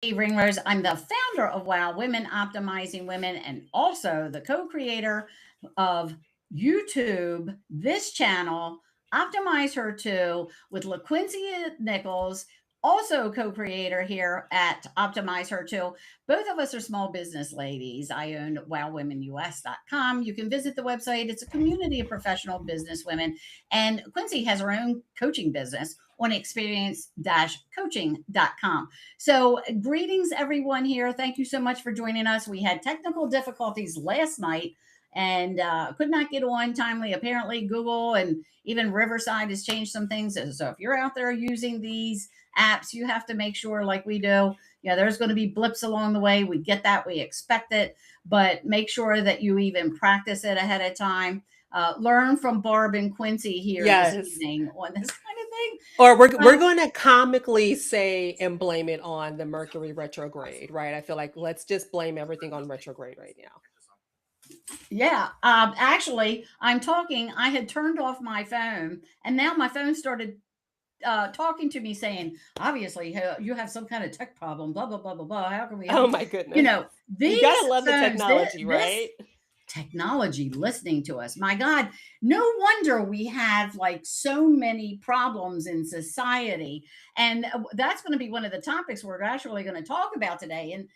Ringrose. I'm the founder of Wow Women Optimizing Women and also the co creator of YouTube, this channel, Optimize Her Too, with LaQuincy Nichols, also co creator here at Optimize Her Too. Both of us are small business ladies. I own wowwomenus.com. You can visit the website, it's a community of professional business women. And Quincy has her own coaching business on experience-coaching.com. So, greetings, everyone here. Thank you so much for joining us. We had technical difficulties last night and could not get on timely. Apparently, Google and even Riverside has changed some things. So, if you're out there using these apps, you have to make sure, like we do, yeah, there's going to be blips along the way. We get that, we expect it, but make sure that you even practice it ahead of time. Learn from Barb and Quincy here this Yes. evening on this kind of thing. Or we're Um, going to comically say and blame it on the Mercury retrograde, right? I feel like let's just blame everything on retrograde right now. Yeah, actually, I'm talking. I had turned off my phone, and now my phone started talking to me, saying, "Obviously, you have some kind of tech problem." Blah blah blah blah blah. How can we help Oh you? my You goodness. know, You these gotta love the phones, technology, this right? technology listening to us. My God, no wonder we have like so many problems in society. And that's going to be one of the topics we're actually going to talk about today. And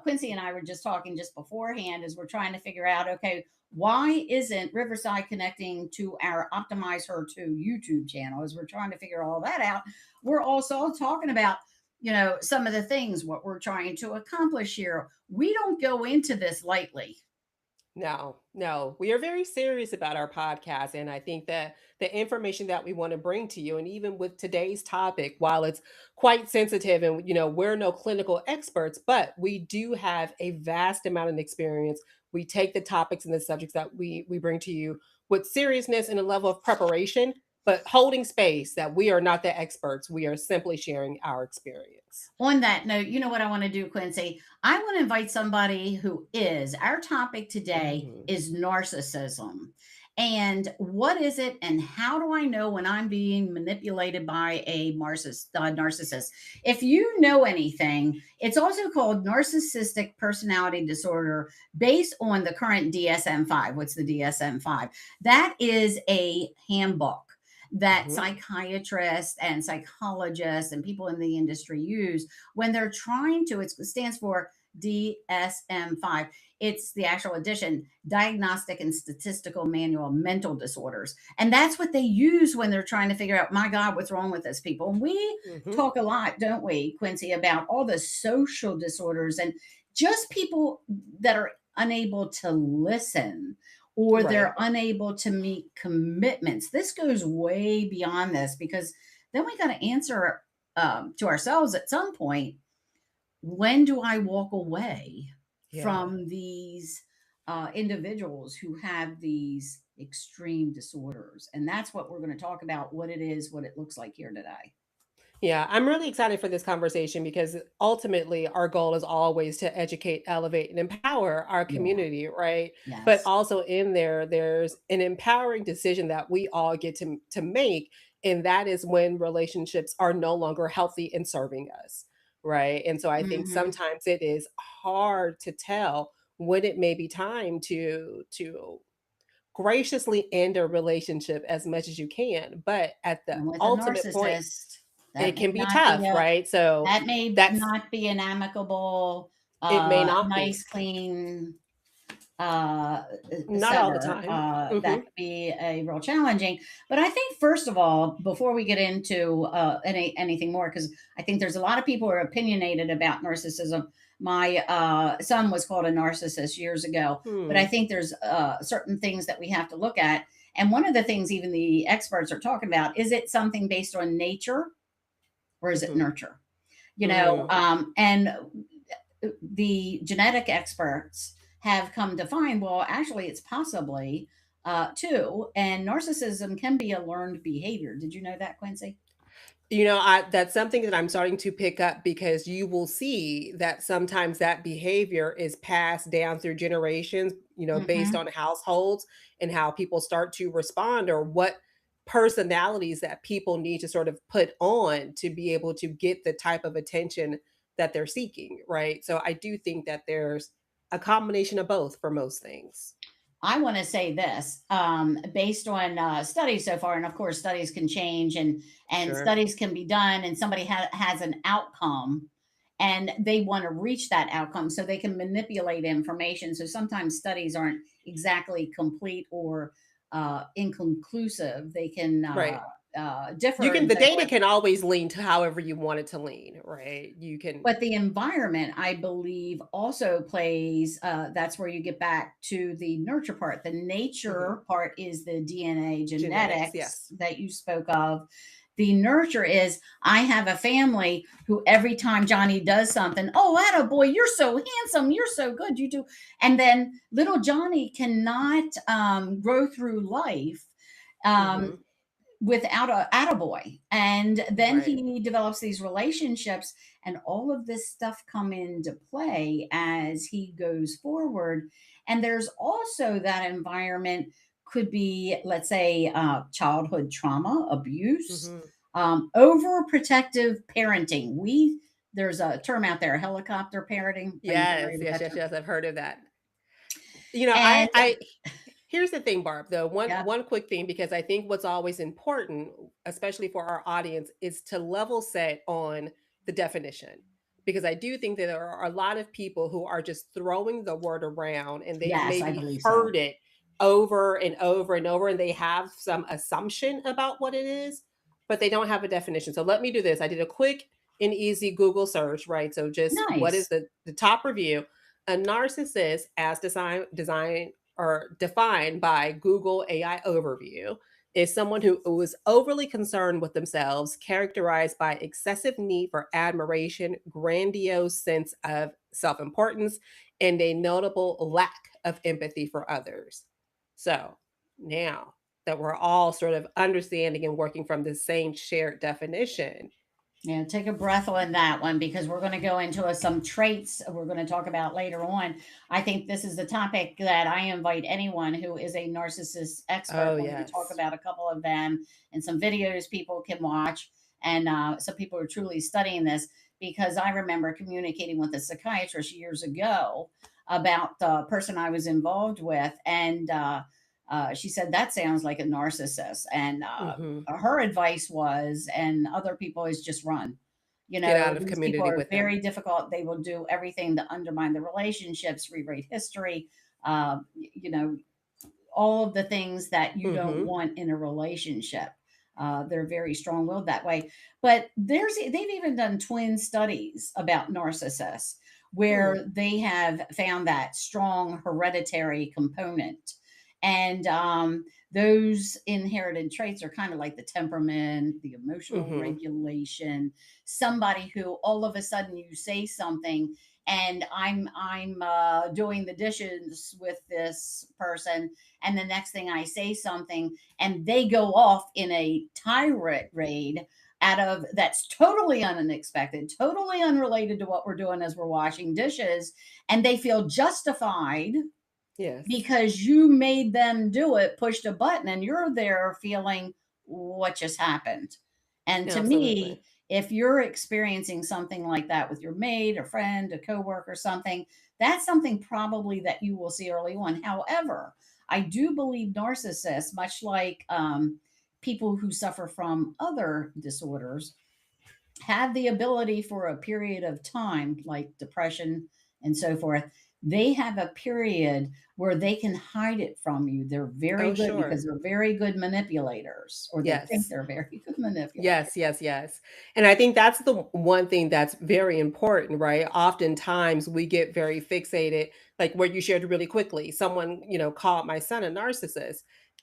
Quincy and I were just talking just beforehand as we're trying to figure out, okay, why isn't Riverside connecting to our Optimize Her to YouTube channel? As we're trying to figure all that out, we're also talking about, some of the things what we're trying to accomplish here. We don't go into this lightly. No, no, we are very serious about our podcast. And I think that the information that we want to bring to you, and even with today's topic, while it's quite sensitive and, we're no clinical experts, but we do have a vast amount of experience. We take the topics and the subjects that we bring to you with seriousness and a level of preparation, but holding space that we are not the experts. We are simply sharing our experience. On that note, you know what I want to do, Quincy? I want to invite somebody who is. Our topic today Mhm. is narcissism. And what is it, and how do I know when I'm being manipulated by a narcissist? If you know anything, it's also called narcissistic personality disorder based on the current DSM 5. What's the DSM 5? That is a handbook that Mhm. psychiatrists and psychologists and people in the industry use when they're trying to, it stands for DSM-5. It's the actual edition, Diagnostic and Statistical Manual of Mental Disorders. And that's what they use when they're trying to figure out, my God, what's wrong with us people. And we Mhm. talk a lot, don't we, Quincy, about all the social disorders and just people that are unable to listen or Right. they're unable to meet commitments. This goes way beyond this because then we got to answer to ourselves at some point, when do I walk away Yeah. from these individuals who have these extreme disorders? And that's what we're going to talk about, what it is, what it looks like here today. Yeah, I'm really excited for this conversation because ultimately our goal is always to educate, elevate, and empower our Yeah. community, right? But Yes. also in there, there's an empowering decision that we all get to make, and that is when relationships are no longer healthy and serving us, right? And so I think Hmm. sometimes it is hard to tell when it may be time to graciously end a relationship as much as you can, but at the And with a ultimate point narcissist, it that may can be not be tough, right? So that may that's not be an amicable, it may not be. nice, clean uh Not all the center. time. That Mhm. could be a real challenging. But I think first of all, before we get into anything more, because I think there's a lot of people who are opinionated about narcissism. My son was called a narcissist years ago, but I Hmm. think there's certain things that we have to look at. And one of the things even the experts are talking about, is it something based on nature or is it Mhm. nurture? Mm. And the genetic experts have come to find, well, actually, it's possibly too. And narcissism can be a learned behavior. Did you know that, Quincy? That's something that I'm starting to pick up because you will see that sometimes that behavior is passed down through generations, based Hmm. on households and how people start to respond or what personalities that people need to sort of put on to be able to get the type of attention that they're seeking, right? So I do think that there's a combination of both for most things. I want to say this, based on studies so far, and of course, studies can change, and Sure. studies can be done, and somebody has an outcome, and they want to reach that outcome, so they can manipulate information. So sometimes studies aren't exactly complete or inconclusive. They can Right. You differ can and the so data forth. can always lean to however you want it to lean, right? You can But the environment, I believe, also plays, that's where you get back to the nurture part. The mhm. nature part is the DNA Genetics, genetics yes. that you spoke of. The nurture is, I have a family who every time Johnny does something, oh, atta boy, you're so handsome, you're so good, you do. And then little Johnny cannot grow through life um, Mhm. without a attaboy. And then Right. he develops these relationships, and all of this stuff come into play as he goes forward. And there's also that environment, could be, let's say, childhood trauma, abuse, Mhm. overprotective parenting. There's a term out there, helicopter parenting. Are you Yes, familiar with yes, that yes, term? yes, I've heard of that. You know, And I here's the thing, Barb, though, yeah, one quick thing, because I think what's always important, especially for our audience, is to level set on the definition. Because I do think that there are a lot of people who are just throwing the word around and they've yes, I maybe believe so. heard it over and over and over, and they have some assumption about what it is, but they don't have a definition. So let me do this. I did a quick and easy Google search, right? So just what is Nice. the top review? A narcissist, as design or defined by Google AI Overview, is someone who is overly concerned with themselves, characterized by excessive need for admiration, grandiose sense of self importance, and a notable lack of empathy for others. So now that we're all sort of understanding and working from the same shared definition. Yeah, take a breath on that one, because we're going to go into some traits we're going to talk about later on. I think this is the topic that I invite anyone who is a narcissist expert. Oh, We're going to talk yes. about a couple of them and some videos people can watch. And some people are truly studying this, because I remember communicating with a psychiatrist years ago about the person I was involved with. And she said, that sounds like a narcissist. And Hmm. her advice was, and other people, is just run. You Get know, out of these people community are with them. very difficult. They will do everything to undermine the relationships, rewrite history, you know, all of the things that you don't Hmm. want in a relationship. They're very strong willed that way. But they've even done twin studies about narcissists, Hmm. where they have found that strong hereditary component. And those inherited traits are kind of like the temperament, the emotional Hmm. regulation, somebody who all of a sudden you say something, and I'm doing the dishes with this person, and the next thing I say something, and they go off in a tirade out of that's totally unexpected, totally unrelated to what we're doing as we're washing dishes, and they feel justified Yes. because you made them do it, pushed a button, and you're there feeling, what just happened? And to Absolutely. me, if you're experiencing something like that with your mate, a friend, a coworker, something, that's something probably that you will see early on. However, I do believe narcissists, much like people who suffer from other disorders, have the ability for a period of time, like depression and so forth. They have a period where they can hide it from you. They're very Oh, good, because sure. they're very good manipulators, or they think Yes. they're very good manipulators. Yes, yes, yes. And I think that's the one thing that's very important, right? Oftentimes we get very fixated, like what you shared really quickly. Someone, called my son a narcissist.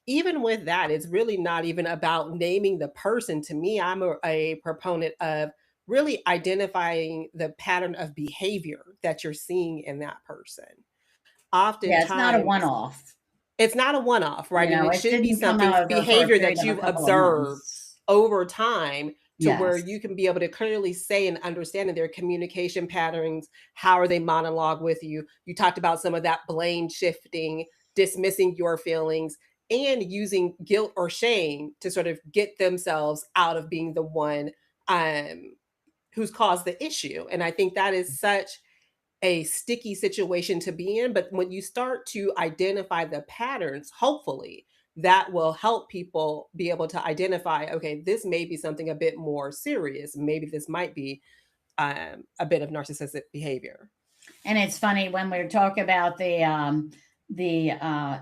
Even with that, it's really not even about naming the person. To me, I'm a proponent of really identifying the pattern of behavior that you're seeing in that person. Yeah, it's not a one Oftentimes, off. it's not a one-off, right? And it It should be didn't come something over for a behavior period that of a you've couple of observed months. over time to where Yes. you can be able to clearly say and understand in their communication patterns, how are they monologue with you? You talked about some of that blame shifting, dismissing your feelings, and using guilt or shame to sort of get themselves out of being the one um who's caused the issue. And I think that is such a sticky situation to be in. But when you start to identify the patterns, hopefully that will help people be able to identify, okay, this may be something a bit more serious. Maybe this might be a bit of narcissistic behavior. And it's funny when we talk about the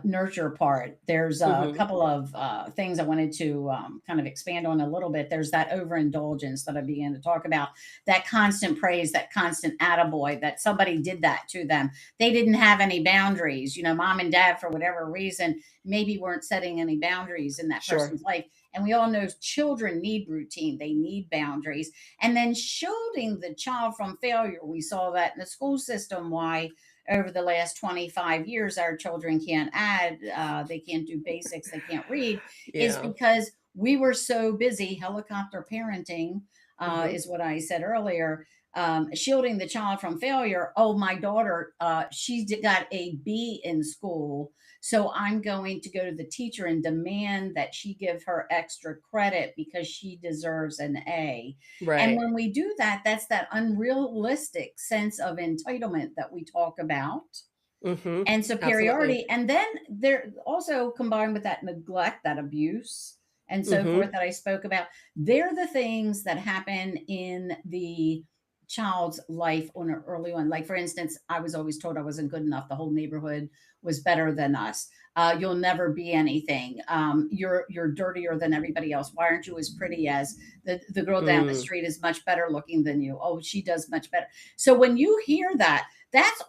nurture part. There's a Hmm. couple of things I wanted to kind of expand on a little bit. There's that overindulgence that I began to talk about, that constant praise, that constant attaboy, that somebody did that to them. They didn't have any boundaries. You know, mom and dad, for whatever reason, maybe weren't setting any boundaries in that Sure. person's life. And we all know children need routine, they need boundaries. And then shielding the child from failure. We saw that in the school system, why over the last 25 years our children can't add, they can't do basics, they can't read, is Yeah. because we were so busy helicopter parenting, Hmm. is what I said earlier, shielding the child from failure. Oh, my daughter, got a B in school, so I'm going to go to the teacher and demand that she give her extra credit because she deserves an A. And Right. when we do that, that's that unrealistic sense of entitlement that we talk about, Hmm. and Absolutely. superiority. And then they're also combined with that neglect, that abuse, and so forth Hmm. that I spoke about. They're the things that happen in the child's life on an early one. Like, for instance, I was always told I wasn't good enough. The whole neighborhood was better than us. You'll never be anything. You're dirtier than everybody else. Why aren't you as pretty as the girl down the Mm. street is much better looking than you? Oh, she does much better. So when you hear that, that's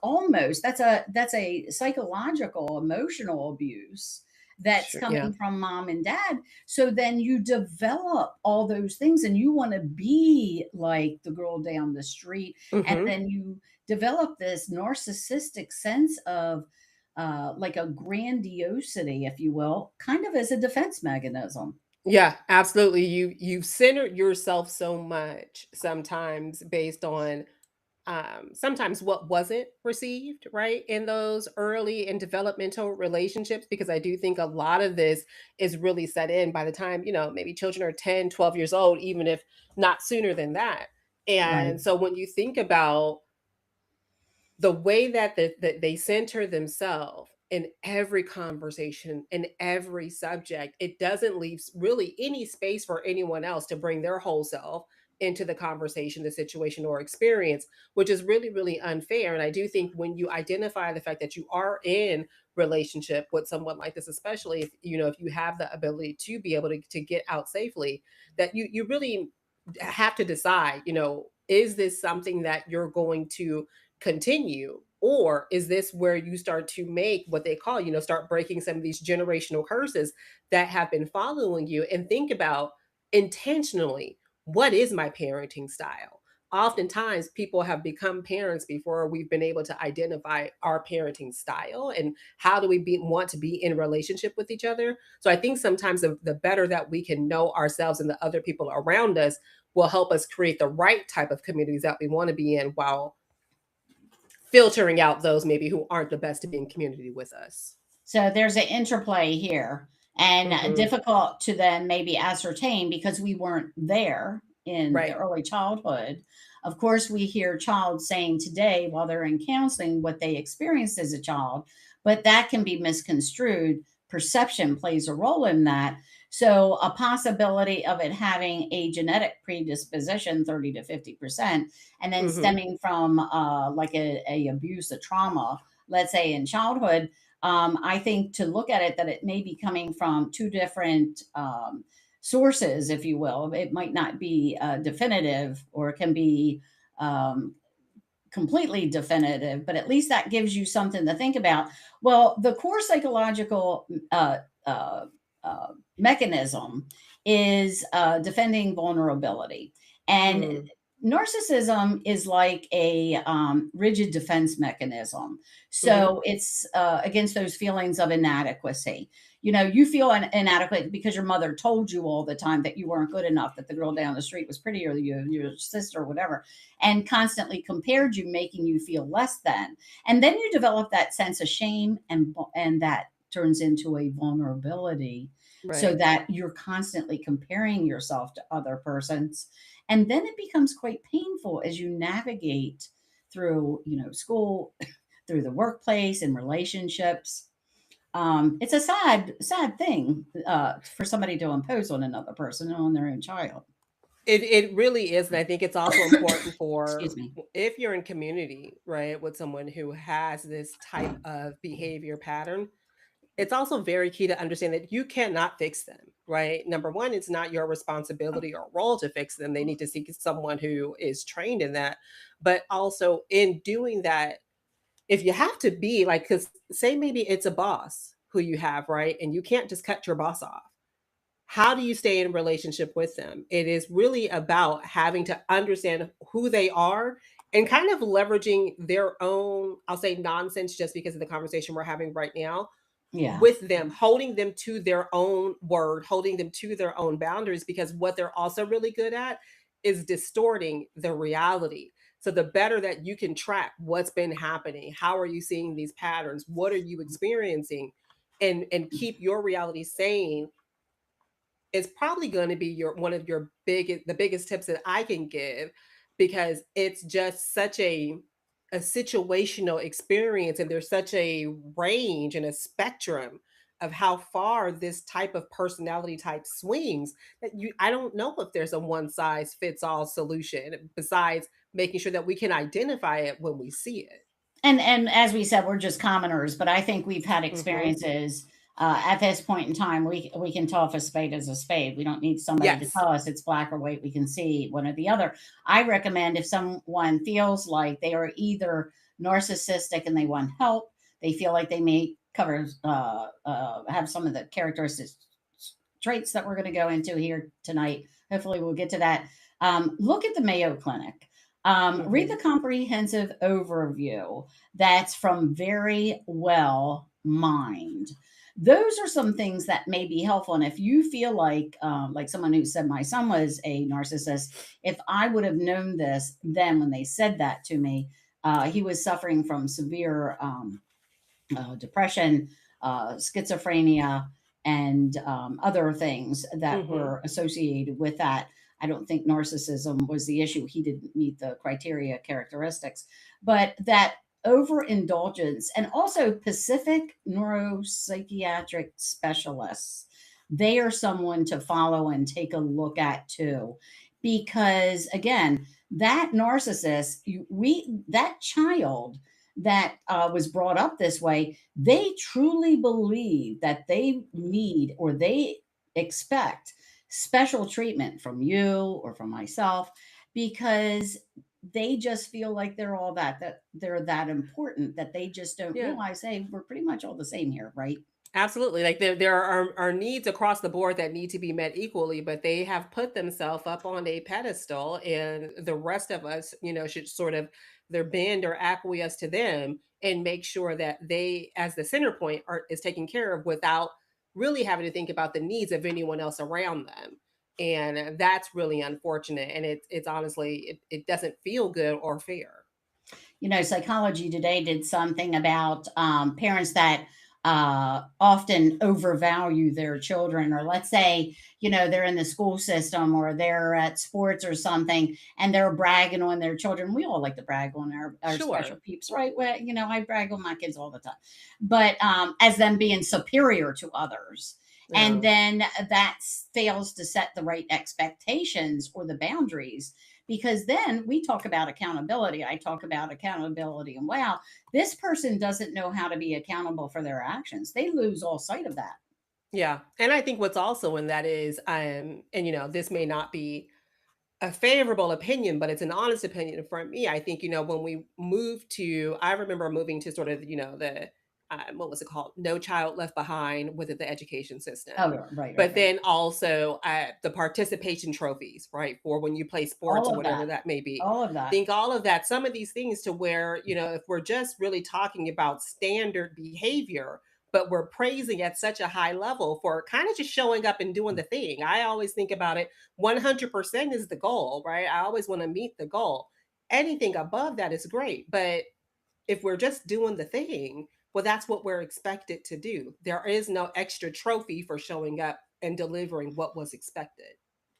a psychological, emotional abuse that's Sure. Yeah. coming from mom and dad. So then you develop all those things and you want to be like the girl down the street. And Hmm. then you develop this narcissistic sense of like a grandiosity, if you will, kind of as a defense mechanism. Yeah, absolutely. You've centered yourself so much sometimes based on sometimes what wasn't received, right, in those early and developmental relationships, because I do think a lot of this is really set in by the time, maybe children are 10, 12 years old, even if not sooner than that. Right. And so when you think about the way that they center themselves in every conversation, in every subject, it doesn't leave really any space for anyone else to bring their whole self into the conversation, the situation, or experience, which is really, really unfair. And I do think when you identify the fact that you are in relationship with someone like this, especially if you have the ability to be able to get out safely, that you really have to decide, is this something that you're going to continue, or is this where you start to make what they call, start breaking some of these generational curses that have been following you, and think about intentionally, what is my parenting style? Oftentimes people have become parents before we've been able to identify our parenting style and how do we want to be in relationship with each other. So I think sometimes the better that we can know ourselves and the other people around us will help us create the right type of communities that we want to be in, while filtering out those maybe who aren't the best to be in community with us. So there's an interplay here, and Mhm. difficult to then maybe ascertain because we weren't there in the Right. early childhood. Of course, we hear child saying today while they're in counseling what they experienced as a child, but that can be misconstrued. Perception plays a role in that. So, a possibility of it having a genetic predisposition, 30 to 50%, and then Mhm. stemming from like a abuse, a trauma, let's say in childhood. I think to look at it that it may be coming from two different sources, if you will. It might not be definitive, or it can be um, completely definitive, but at least that gives you something to think about. Well, the core psychological uh, uh, mechanism is defending vulnerability. And Mm. narcissism is like a rigid defense mechanism. Mhm. So it's against those feelings of inadequacy. You know, you feel inadequate because your mother told you all the time that you weren't good enough, that the girl down the street was prettier than you, your sister, whatever, and constantly compared you, making you feel less than. And then you develop that sense of shame, and that turns into a vulnerability, so Right. that you're constantly comparing yourself to other persons. And then it becomes quite painful as you navigate through, school, through the workplace and relationships. It's a sad thing for somebody to impose on another person, on their own child. It really is, and I think it's also important for Excuse me. if you're in community, right, with someone who has this type of behavior pattern, it's also very key to understand that you cannot fix them, right? Number 1, it's not your responsibility or role to fix them. They need to seek someone who is trained in that. But also in doing that, if you have to be like, because say maybe it's a boss who you have, right? And you can't just cut your boss off. How do you stay in relationship with them? It is really about having to understand who they are and kind of leveraging their own, I'll say nonsense just because of the conversation we're having right now Yeah. with them, holding them to their own word, holding them to their own boundaries, because what they're also really good at is distorting the reality. So the better that you can track what's been happening, how are you seeing these patterns, what are you experiencing, and keep your reality sane is probably going to be your one of your biggest tips that I can give, because it's just such a situational experience, and there's such a range and a spectrum of how far this type of personality type swings that you I don't know if there's a one size fits all solution besides making sure that we can identify it when we see it. And as we said, we're just commoners, but I think we've had Mhm. experiences at this point in time. We can tell if a spade is a spade. We don't need somebody to Yes. tell us it's black or white. We can see one or the other. I recommend if someone feels like they are either narcissistic and they want help, they feel like they may have some of the characteristics traits that we're going to go into here tonight. Hopefully, we'll get to that. Look at the Mayo Clinic. Read the Mhm. comprehensive overview that's from Very Well Mind. Those are some things that may be helpful. And if you feel like someone who said my son was a narcissist, if I would have known this then when they said that to me, he was suffering from severe depression, schizophrenia, and other things that Mhm. were associated with that. I don't think narcissism was the issue. He didn't meet the criteria characteristics, but that overindulgence and also Pacific neuropsychiatric specialists, they are someone to follow and take a look at too. Because again, that narcissist, that child that was brought up this way, they truly believe that they need or they expect special treatment from you or from myself because they just feel like they're all that they're that important that they just don't Yeah. realize, hey, we're pretty much all the same here, right? Absolutely. Like there are needs across the board that need to be met equally, but they have put themselves up on a pedestal, and the rest of us, should sort of their bend or acquiesce to them and make sure that they, as the center point, are is taken care of without really having to think about the needs of anyone else around them. And that's really unfortunate. And it's honestly it doesn't feel good or fair. Psychology Today did something about parents that often overvalue their children, or let's say, they're in the school system or they're at sports or something, and they're bragging on their children. We all like to brag on our special Sure. peeps, right? Well, I brag on my kids all the time, but as them being superior to others. And Yeah. then that fails to set the right expectations or the boundaries, because then we talk about accountability. I talk about accountability, and wow, this person doesn't know how to be accountable for their actions. They lose all sight of that. Yeah. And I think what's also in that is, and this may not be a favorable opinion, but it's an honest opinion from me. I think, when we moved to, I remember moving to sort of, what was it called? No Child Left Behind within the education Oh, system. right, But right. then also the participation trophies, right? For when you play sports All or of whatever that. that may be. All of that. Think all of that, some of these things to where, if we're just really talking about standard behavior, but we're praising at such a high level for kind of just showing up and doing the thing. I always think about it 100% is the goal, right? I always want to meet the goal. Anything above that is great. But if we're just doing the thing, well, that's what we're expected to do. There is no extra trophy for showing up and delivering what was expected.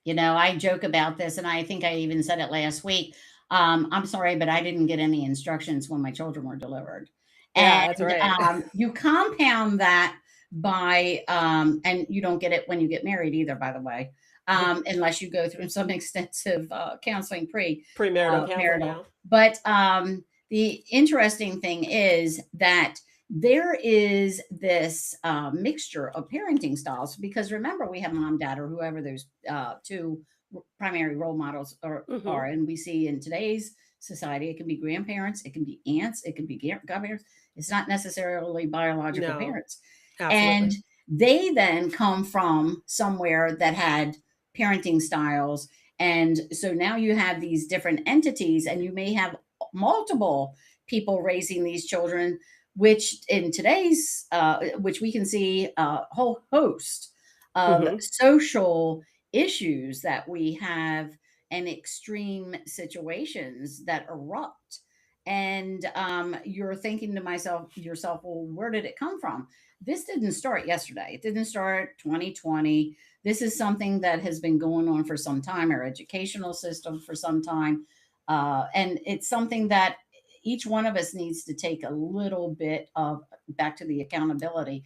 I joke about this, and I think I even said it last week. I'm sorry, but I didn't get any instructions when my children were delivered. Yeah, that's And right. you compound that by, and you don't get it when you get married either, by the way, unless you go through some extensive counseling pre Premarital counseling, marital. yeah. But the interesting thing is that there is this mixture of parenting styles because remember we have mom, dad, or whoever those two primary role models are, Mhm. and we see in today's society it can be grandparents, it can be aunts, it can be godparents. It's not necessarily biological No, parents, and absolutely. they then come from somewhere that had parenting styles, and so now you have these different entities, and you may have multiple people raising these children, which in today's which we can see a whole host of Mhm. social issues that we have and extreme situations that erupt. And you're thinking to yourself, well, where did it come from? This didn't start yesterday. It didn't start 2020. This is something that has been going on for some time, our educational system for some time. And it's something that each one of us needs to take a little bit of back to the accountability,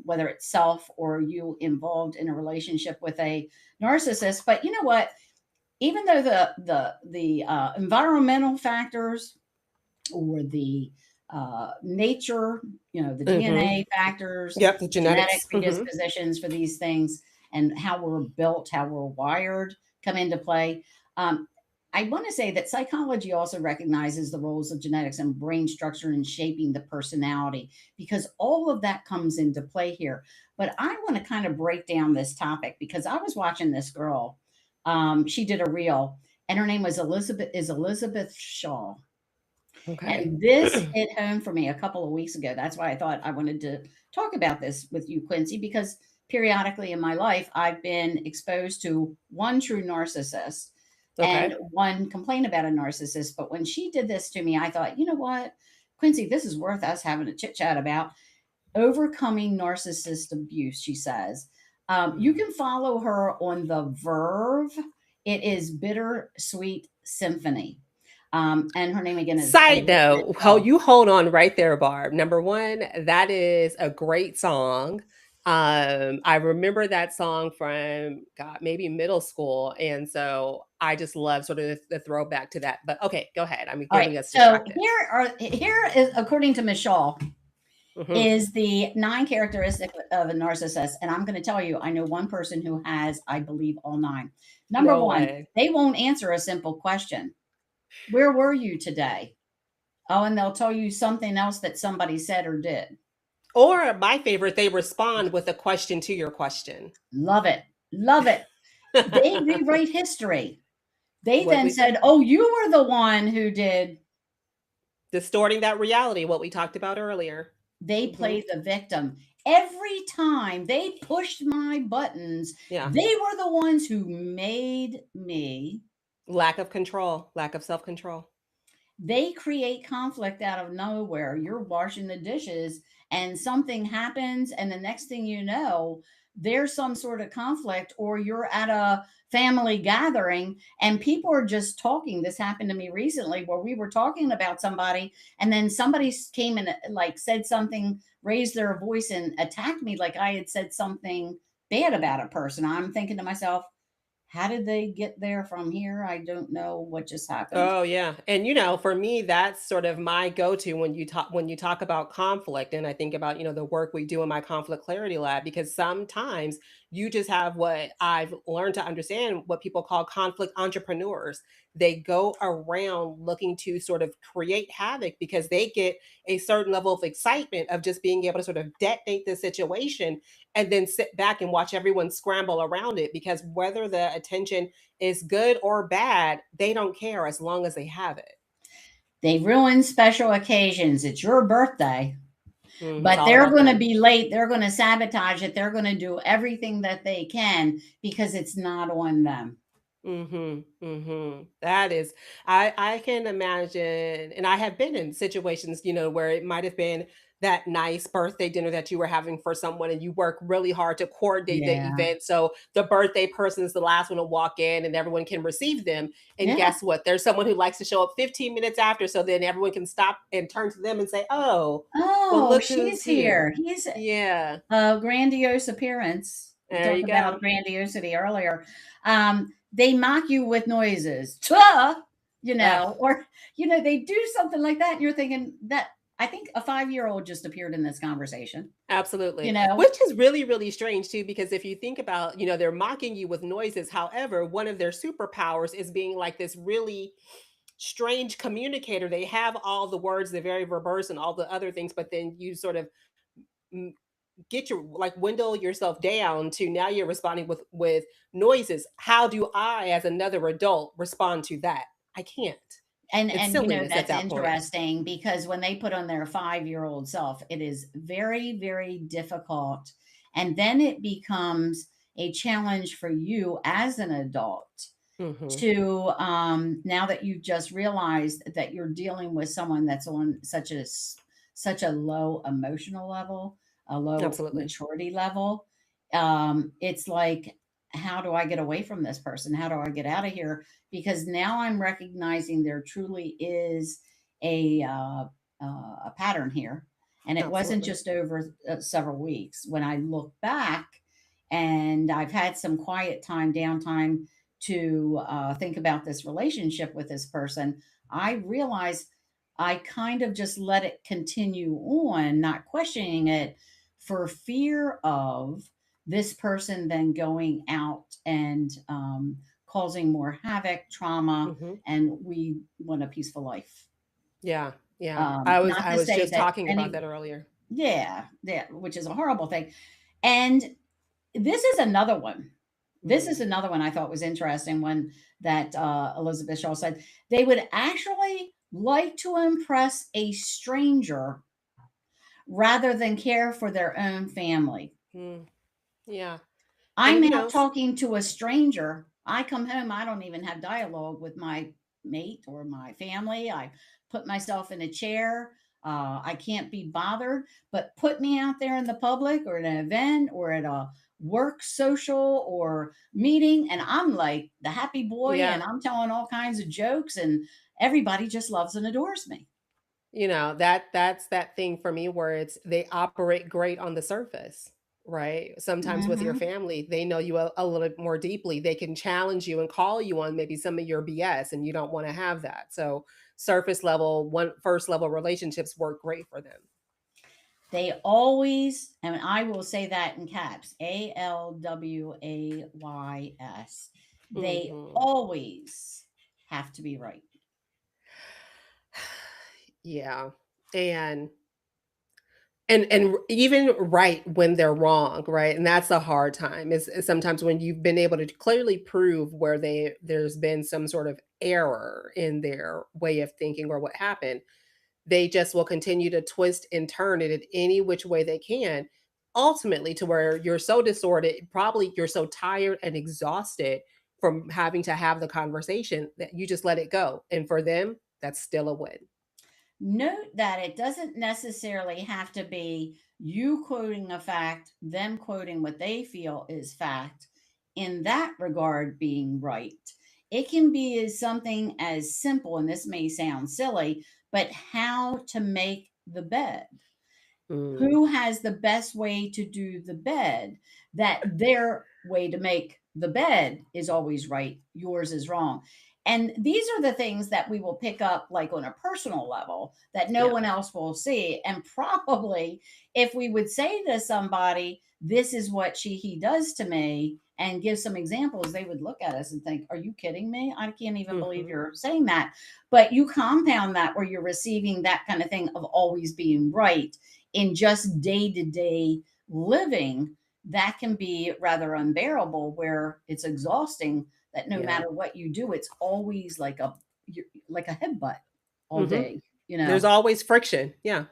whether it's self or you involved in a relationship with a narcissist. But you know what? Even though the environmental factors or the nature, the Mhm. DNA factors, Yep, the genetic genetics. Mhm. predispositions for these things, and how we're built, how we're wired come into play. Um, I want to say that psychology also recognizes the roles of genetics and brain structure in shaping the personality because all of that comes into play here. But I want to kind of break down this topic because I was watching this girl. She did a reel, and her name was Elizabeth Shaw, Okay. and this hit home for me a couple of weeks ago. That's why I thought I wanted to talk about this with you, Quincy, because periodically in my life, I've been exposed to one true narcissist and Okay. one complaint about a narcissist. But when she did this to me, I thought, you know what, Quincy, this is worth us having a chit chat about overcoming narcissist abuse, she says. You Mm. can follow her on the Verve. It is Bittersweet Symphony. And her name again is Side Elizabeth note, Shaw. you hold on right there, Barb. Number 1, that is a great song. I remember that song from, God, maybe middle school, and so I just love sort of the throwback to that. But okay, go ahead. I'm All right. getting us So distracted. here is according to Miss Shaw Mhm. is the 9 characteristics of a narcissist. And I'm going to tell you, I know one person who has, I believe, all 9. Number No 1, way. they won't answer a simple question. Where were you today? Oh, and they'll tell you something else that somebody said or did. Or my favorite, they respond with a question to your question. Love it. Love it. They rewrite history. They What then we said, "Oh, you were the one who did." distorting that reality, what we talked about earlier. They Mhm. played the victim. Every time they pushed my buttons, Yeah. they were the ones who made me. Lack of control, lack of self-control. They create conflict out of nowhere. You're washing the dishes and something happens, and the next thing you know, there's some sort of conflict, or you're at a family gathering and people are just talking. This happened to me recently where we were talking about somebody, and then somebody came and like said something, raised their voice, and attacked me like I had said something bad about a person. I'm thinking to myself, how did they get there from here? I don't know what just happened. Oh yeah. And for me, that's sort of my go-to when you talk about conflict. And I think about, the work we do in my conflict clarity lab, because sometimes you just have what I've learned to understand what people call conflict entrepreneurs. They go around looking to sort of create havoc because they get a certain level of excitement of just being able to sort of detonate the situation and then sit back and watch everyone scramble around it, because whether the attention is good or bad, they don't care as long as they have it. They ruin special occasions. It's your birthday, It's but all they're about going to them. be late. They're going to sabotage it. They're going to do everything that they can because it's not on them. Mhm, mhm. That is, I can imagine, and I have been in situations, where it might have been that nice birthday dinner that you were having for someone, and you work really hard to coordinate the Yeah. event so the birthday person is the last one to walk in and everyone can receive them. And Yeah. guess what? There's someone who likes to show up 15 minutes after, so then everyone can stop and turn to them and say, "Oh, well, Oh, look who's she's here. here." He's Yeah, a grandiose appearance. We there talked you about go. grandiosity earlier. They mock you with noises, "Tuh," Ugh. or they do something like that, and you're thinking that I think a 5-year-old just appeared in this conversation. You Absolutely. know, Which is really, really strange too, because if you think about, they're mocking you with noises. However, one of their superpowers is being like this really strange communicator. They have all the words, they're very verbose and all the other things, but then you sort of mm, get your like window yourself down to now you're responding with noises. How do I, as another adult, respond to that? I can't. It's and silliness at that's that point. interesting because when they put on their 5-year-old self, it is very, very difficult, and then it becomes a challenge for you as an adult Hmm. to now that you've just realized that you're dealing with someone that's on such a low emotional level, a low Absolutely. maturity level. It's like, how do I get away from this person? How do I get out of here? Because now I'm recognizing there truly is a pattern here, and it wasn't Absolutely. just over several weeks. When I look back, and I've had some quiet time, downtime to think about this relationship with this person, I realized I kind of just let it continue on, not questioning it for fear of this person then going out and causing more havoc, trauma, Hmm. and we want a peaceful life. Yeah, yeah. I was Not I to was say just that talking about any, that earlier. yeah, yeah, which is a horrible thing. And this is another one. This is Mm, another one I thought was interesting when that Elizabeth Shaw said they would actually like to impress a stranger rather than care for their own family. mm, yeah, I'm and, out talking to a stranger. I come home, I don't even have dialogue with my mate or my family. I put myself in a chair. I can't be bothered, but put me out there in the public or at an event or at a work social or meeting, and I'm like the happy boy and yeah, I'm telling all kinds of jokes, and everybody just loves and adores me. that's that thing for me where it's they operate great on the surface, right? Sometimes with your Hmm. family, they know you a little bit more deeply. They can challenge you and call you on maybe some of your BS, and you don't wanna have that. So, surface level, one first level relationships work great for them. They always, and I will say that in caps, ALWAYS, they Mhm. always have to be right. Yeah, and even right when they're wrong, right? And that's a hard time is sometimes when you've been able to clearly prove where there's been some sort of error in their way of thinking or what happened, they just will continue to twist and turn it in any which way they can, ultimately to where you're so disordered, probably you're so tired and exhausted from having to have the conversation that you just let it go. And for them, that's still a win. Note that it doesn't necessarily have to be you quoting a fact, them quoting what they feel is fact, in that regard being right. It can be as something as simple, and this may sound silly, but how to make the bed. Mm, Who has the best way to do the bed, that their way to make the bed is always right, yours is wrong. And these are the things that we will pick up like on a personal level that no yeah. one else will see. And probably if we would say to somebody, this is what he does to me, and give some examples, they would look at us and think, are you kidding me? I can't even believe Mhm. you're saying that. But you compound that where you're receiving that kind of thing of always being right in just day to day living, that can be rather unbearable where it's exhausting that no Yeah. matter what you do, it's always like a headbutt all Mhm. day, There's always friction. Yeah.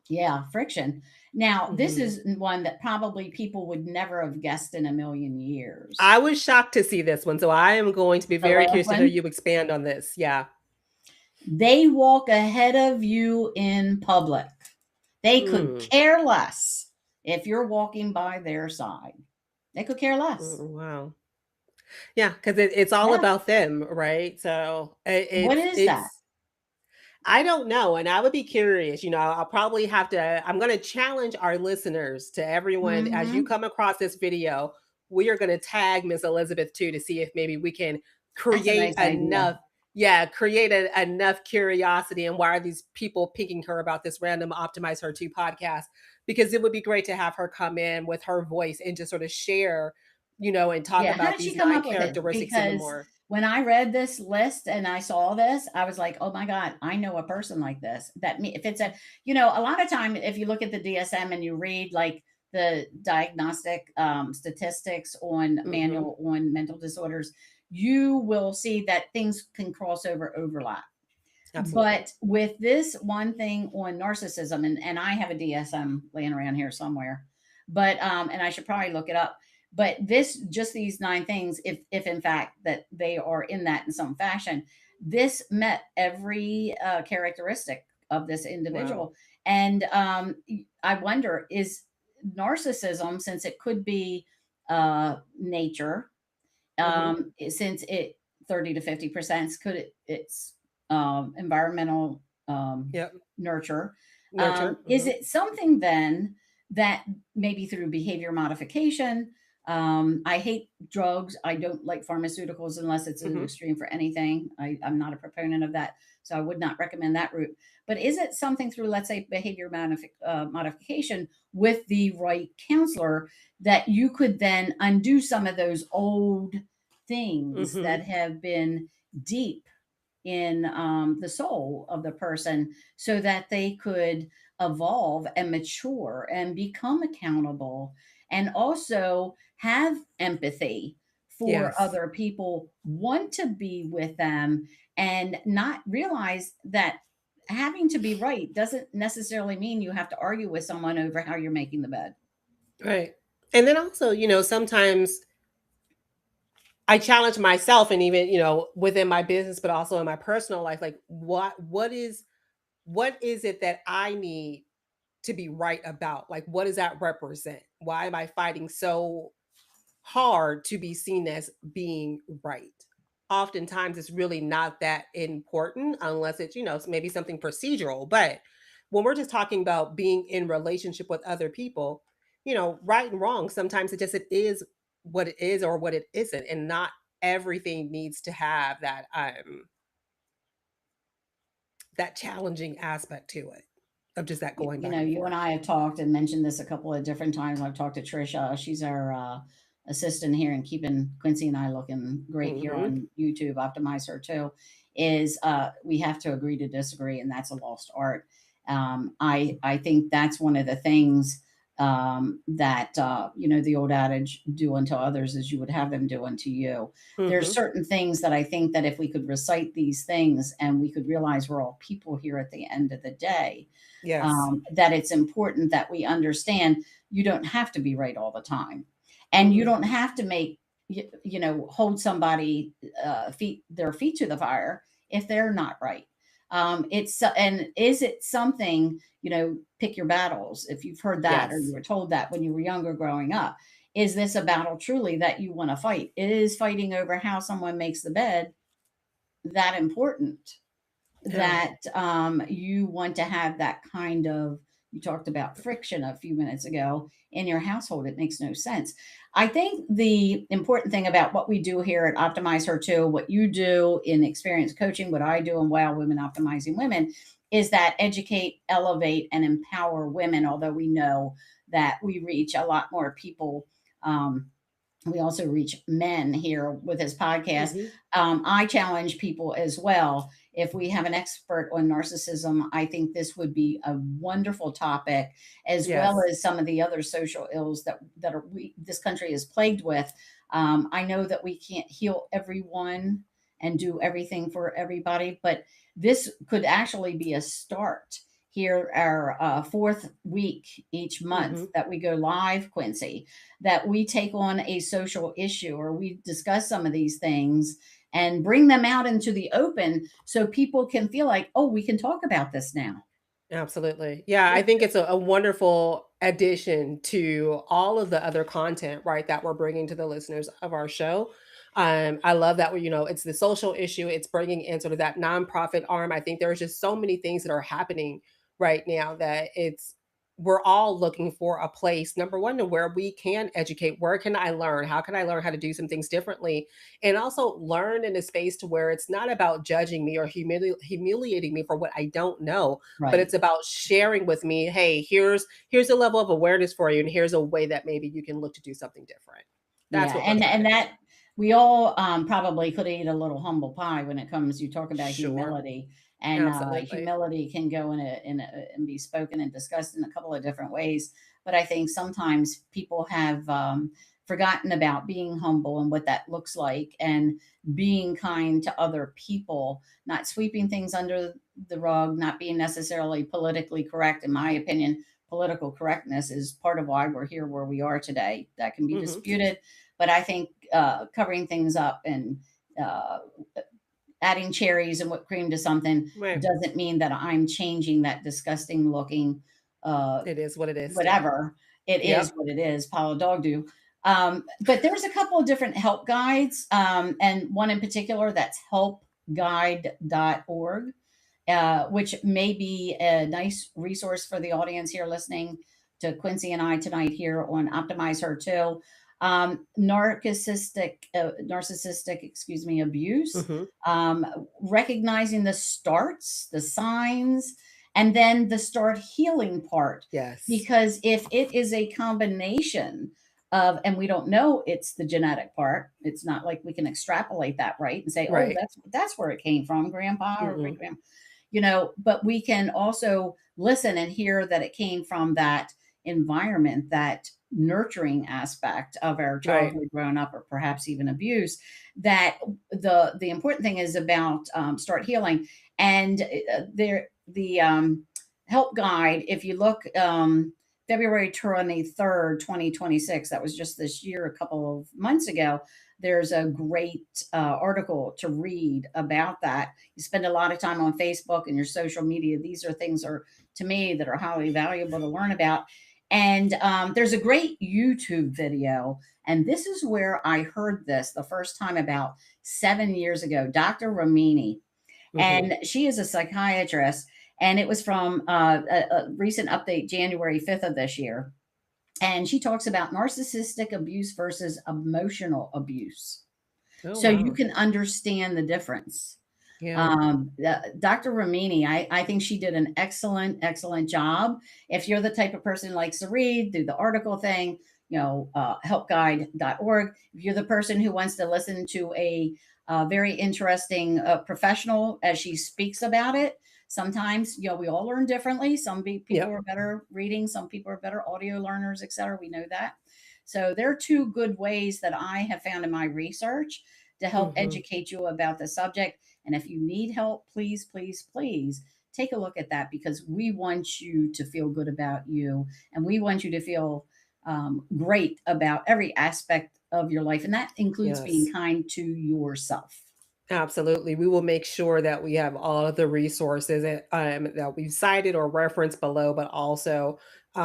yeah, friction. Now, this Mhm. is one that probably people would never have guessed in a million years. I was shocked to see this one, so I am going to be The very last curious to hear one, you expand on this. Yeah. they walk ahead of you in public. They could Mm, care less if you're walking by their side. They could care less. wow. Yeah, because it's all Yeah. about them, right? So What is that? it's I don't know, and I would be curious, I'll probably have to I'm gonna challenge our listeners to everyone as you Mhm. come across this video, we are gonna tag Miss Elizabeth too to see if maybe we can That's a create nice idea. enough yeah, create enough curiosity and why are these people picking her about this random Optimize Her 2 podcast? Because it would be great to have her come in with her voice and just sort of share, and talk Yeah, how about did she these come 9 up with it? characteristics even Because more. when I read this list and I saw this, I was like, "Oh my god, I know a person like this." That me if it's a a lot of time if you look at the DSM and you read like the diagnostic statistics on Mhm. manual on mental disorders, you will see that things can cross over overlap. Absolutely. But with this one thing on narcissism, and I have a DSM laying around here somewhere, but and I should probably look it up. But this, just these 9 things, if in fact that they are in that in some fashion, this met every characteristic of this Wow. individual. And I wonder, is narcissism, since it could be nature, Mhm. since it 30 to 50% could it's environmental Yep. nurture. Nurture. Is Mhm. it something then that maybe through behavior modification? I hate drugs. I don't like pharmaceuticals unless it's an Mhm. extreme for anything. I'm not a proponent of that, so I would not recommend that route. But is it something through, let's say, behavior modification with the right counselor that you could then undo some of those old things Mhm. that have been deep in the soul of the person so that they could evolve and mature and become accountable and also have empathy for Yes. other people, want to be with them, and not realize that having to be right doesn't necessarily mean you have to argue with someone over how you're making the bed. Right. And then also, sometimes I challenge myself and even, within my business, but also in my personal life, like what is it that I need to be right about? Like what does that represent? Why am I fighting so hard to be seen as being right? Oftentimes it's really not that important unless it's, maybe something procedural. But when we're just talking about being in relationship with other people, right and wrong, sometimes it is what it is or what it isn't. And not everything needs to have that challenging aspect to it of just that going back and You and forth. I have talked and mentioned this a couple of different times. I've talked to Trisha. She's our assistant here and keeping Quincy and I looking great here Hmm. on YouTube. Optimize Her too. Is we have to agree to disagree, and that's a lost art. I think that's one of the things that the old adage, "Do unto others as you would have them do unto you." There's Hmm. certain things that I think that if we could recite these things and we could realize we're all people here at the end of the day, Yes. that it's important that we understand you don't have to be right all the time. And you Mm-mm. don't have to hold somebody their feet to the fire if they're not right. And is it something, pick your battles if you've heard that or you Yes. were told that when you were younger growing up. Is this a battle truly that you want to fight? It is fighting over how someone makes the bed that important Yeah. that you want to have that kind of, you talked about friction a few minutes ago in your household. It makes no sense. I think the important thing about what we do here at Optimize Her Too, what you do in experience coaching, what I do in Wow Women Optimizing Women, is that educate, elevate, and empower women. Although we know that we reach a lot more people, we also reach men here with his podcast. Hmm. I challenge people as well. If we have an expert on narcissism, I think this would be a wonderful topic, as well Yes. as some of the other social ills this country is plagued with. I know that we can't heal everyone and do everything for everybody, but this could actually be a start. Here, our fourth week each month Hmm. that we go live, Quincy, that we take on a social issue or we discuss some of these things and bring them out into the open so people can feel like, oh, we can talk about this now. Absolutely. Yeah, Yeah. I think it's a wonderful addition to all of the other content, right, that we're bringing to the listeners of our show. I love that we, it's the social issue. It's bringing in sort of that nonprofit arm. I think there's just so many things that are happening right now that we're all looking for a place. Number one, to where we can educate. Where can I learn? How can I learn how to do some things differently? And also learn in a space to where it's not about judging me or humiliating me for what I don't know, but Right. it's about sharing with me, hey, here's a level of awareness for you, and here's a way that maybe you can look to do something different. That's Yeah, what we're trying and to do. that we all probably could eat a little humble pie when it comes. You talk about Sure. humility, and Absolutely. humility can go and be spoken and discussed in a couple of different ways. But I think sometimes people have forgotten about being humble and what that looks like, and being kind to other people, not sweeping things under the rug, not being necessarily politically correct. In my opinion, political correctness is part of why we're here where we are today. That can be Hmm. disputed, but I think covering things up and uh, adding cherries and whipped cream to something Right. doesn't mean that I'm changing that disgusting looking uh, It is what it is still. whatever. It is Yep. what it is. Paula Dog do. But there's a couple of different help guides, and one in particular that's helpguide.org, which may be a nice resource for the audience here listening to Quincy and I tonight here on Optimize Her Too. Narcissistic, excuse me, abuse, Hmm. um, recognizing the starts, the signs, and then the start healing part. Yes. Because if it is a combination of, and we don't know it's the genetic part, it's not like we can extrapolate that, right, and say, oh, Right. that's where it came from, grandpa or great Mm-mm. grandpa, but we can also listen and hear that it came from that environment, that nurturing aspect of our Right. childhood growing up, or perhaps even abuse. That the important thing is about start healing. And there the help guide, if you look, February 23rd 2026, that was just this year, a couple of months ago, there's a great article to read about that. You spend a lot of time on Facebook and your social media. These are things are to me that are highly valuable to learn about. And there's a great YouTube video. And this is where I heard this the first time about 7 years ago. Dr. Ramini, Hmm. and she is a psychiatrist. And it was from a recent update, January 5th of this year. And she talks about narcissistic abuse versus emotional abuse, Oh, so you wow. can understand the difference. Yeah. Dr. Ramini, I think she did an excellent job. If you're the type of person who likes to read, do the article thing, helpguide.org. If you're the person who wants to listen to a very interesting professional as she speaks about it, sometimes, we all learn differently. People Yep. are better reading, some people are better audio learners, etc. We know that. So there are two good ways that I have found in my research to help Hmm. educate you about the subject. And if you need help, please, please, please take a look at that, because we want you to feel good about you, and we want you to feel great about every aspect of your life. And that includes being Yes. kind to yourself. Absolutely. We will make sure that we have all of the resources that we've cited or referenced below, but also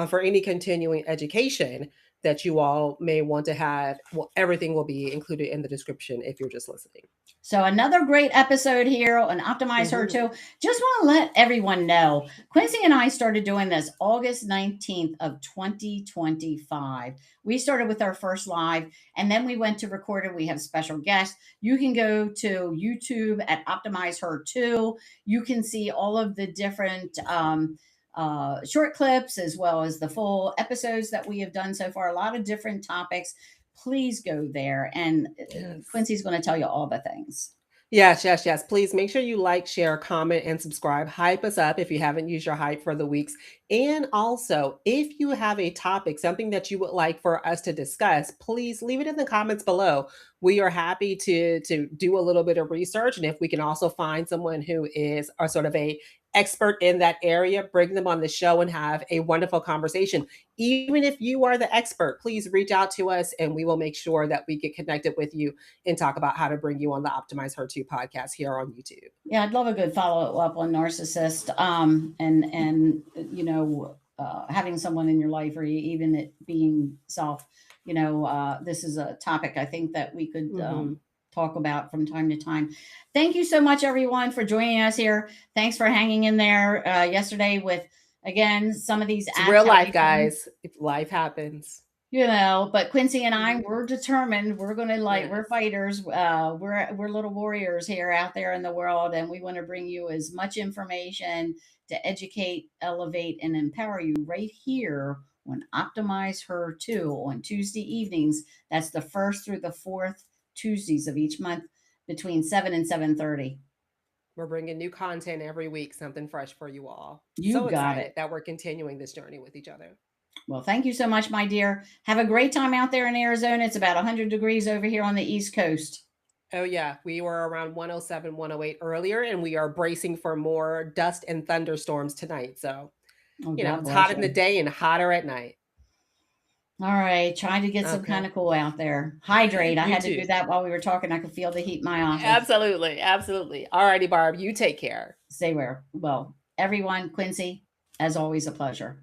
for any continuing education that you all may want to have. Well, everything will be included in the description if you're just listening. So another great episode here on Optimize Her Hmm. Too. Just want to let everyone know, Quincy and I started doing this August 19th of 2025. We started with our first live, and then we went to record it. We have special guests. You can go to YouTube at Optimize Her Too. You can see all of the different short clips, as well as the full episodes that we have done so far. A lot of different topics. Please go there, and Yes. Quincy's going to tell you all the things. Yes, yes, yes. Please make sure you like, share, comment, and subscribe. Hype us up if you haven't used your hype for the weeks. And also, if you have a topic, something that you would like for us to discuss, please leave it in the comments below. We are happy to do a little bit of research, and if we can also find someone who is a sort of a expert in that area, bring them on the show and have a wonderful conversation. Even if you are the expert, please reach out to us and we will make sure that we get connected with you and talk about how to bring you on the Optimize Her2 podcast here on YouTube. Yeah, I'd love a good follow up on narcissist, and having someone in your life, or even it being self. This is a topic I think that we could Mhm. talk about from time to time. Thank you so much, everyone, for joining us here. Thanks for hanging in there yesterday with, again, some of these It's real life, adaptations. guys. If life happens. But Quincy and I, Mhm. we're determined. We're gonna, we're Yes. fighters. We're little warriors here out there in the world, and we want to bring you as much information to educate, elevate, and empower you right here on Optimize Her 2 on Tuesday evenings. That's the first through the fourth Tuesdays of each month between 7 and 7:30. We're bringing new content every week, something fresh for you all. You So got excited it. that we're continuing this journey with each other. Well, thank you so much, my dear. Have a great time out there in Arizona. It's about 100 degrees over here on the East Coast. Oh, yeah. We were around 107, 108 earlier, and we are bracing for more dust and thunderstorms tonight. So, Oh, God it's bless hot in the you. day and hotter at night. All right, trying to get some kind Okay. of cool out there. Hydrate. I You had to too. do that while we were talking. I could feel the heat in my office. Absolutely. Absolutely. All righty, Barb. You take care. Stay where? Well, everyone, Quincy, as always, a pleasure.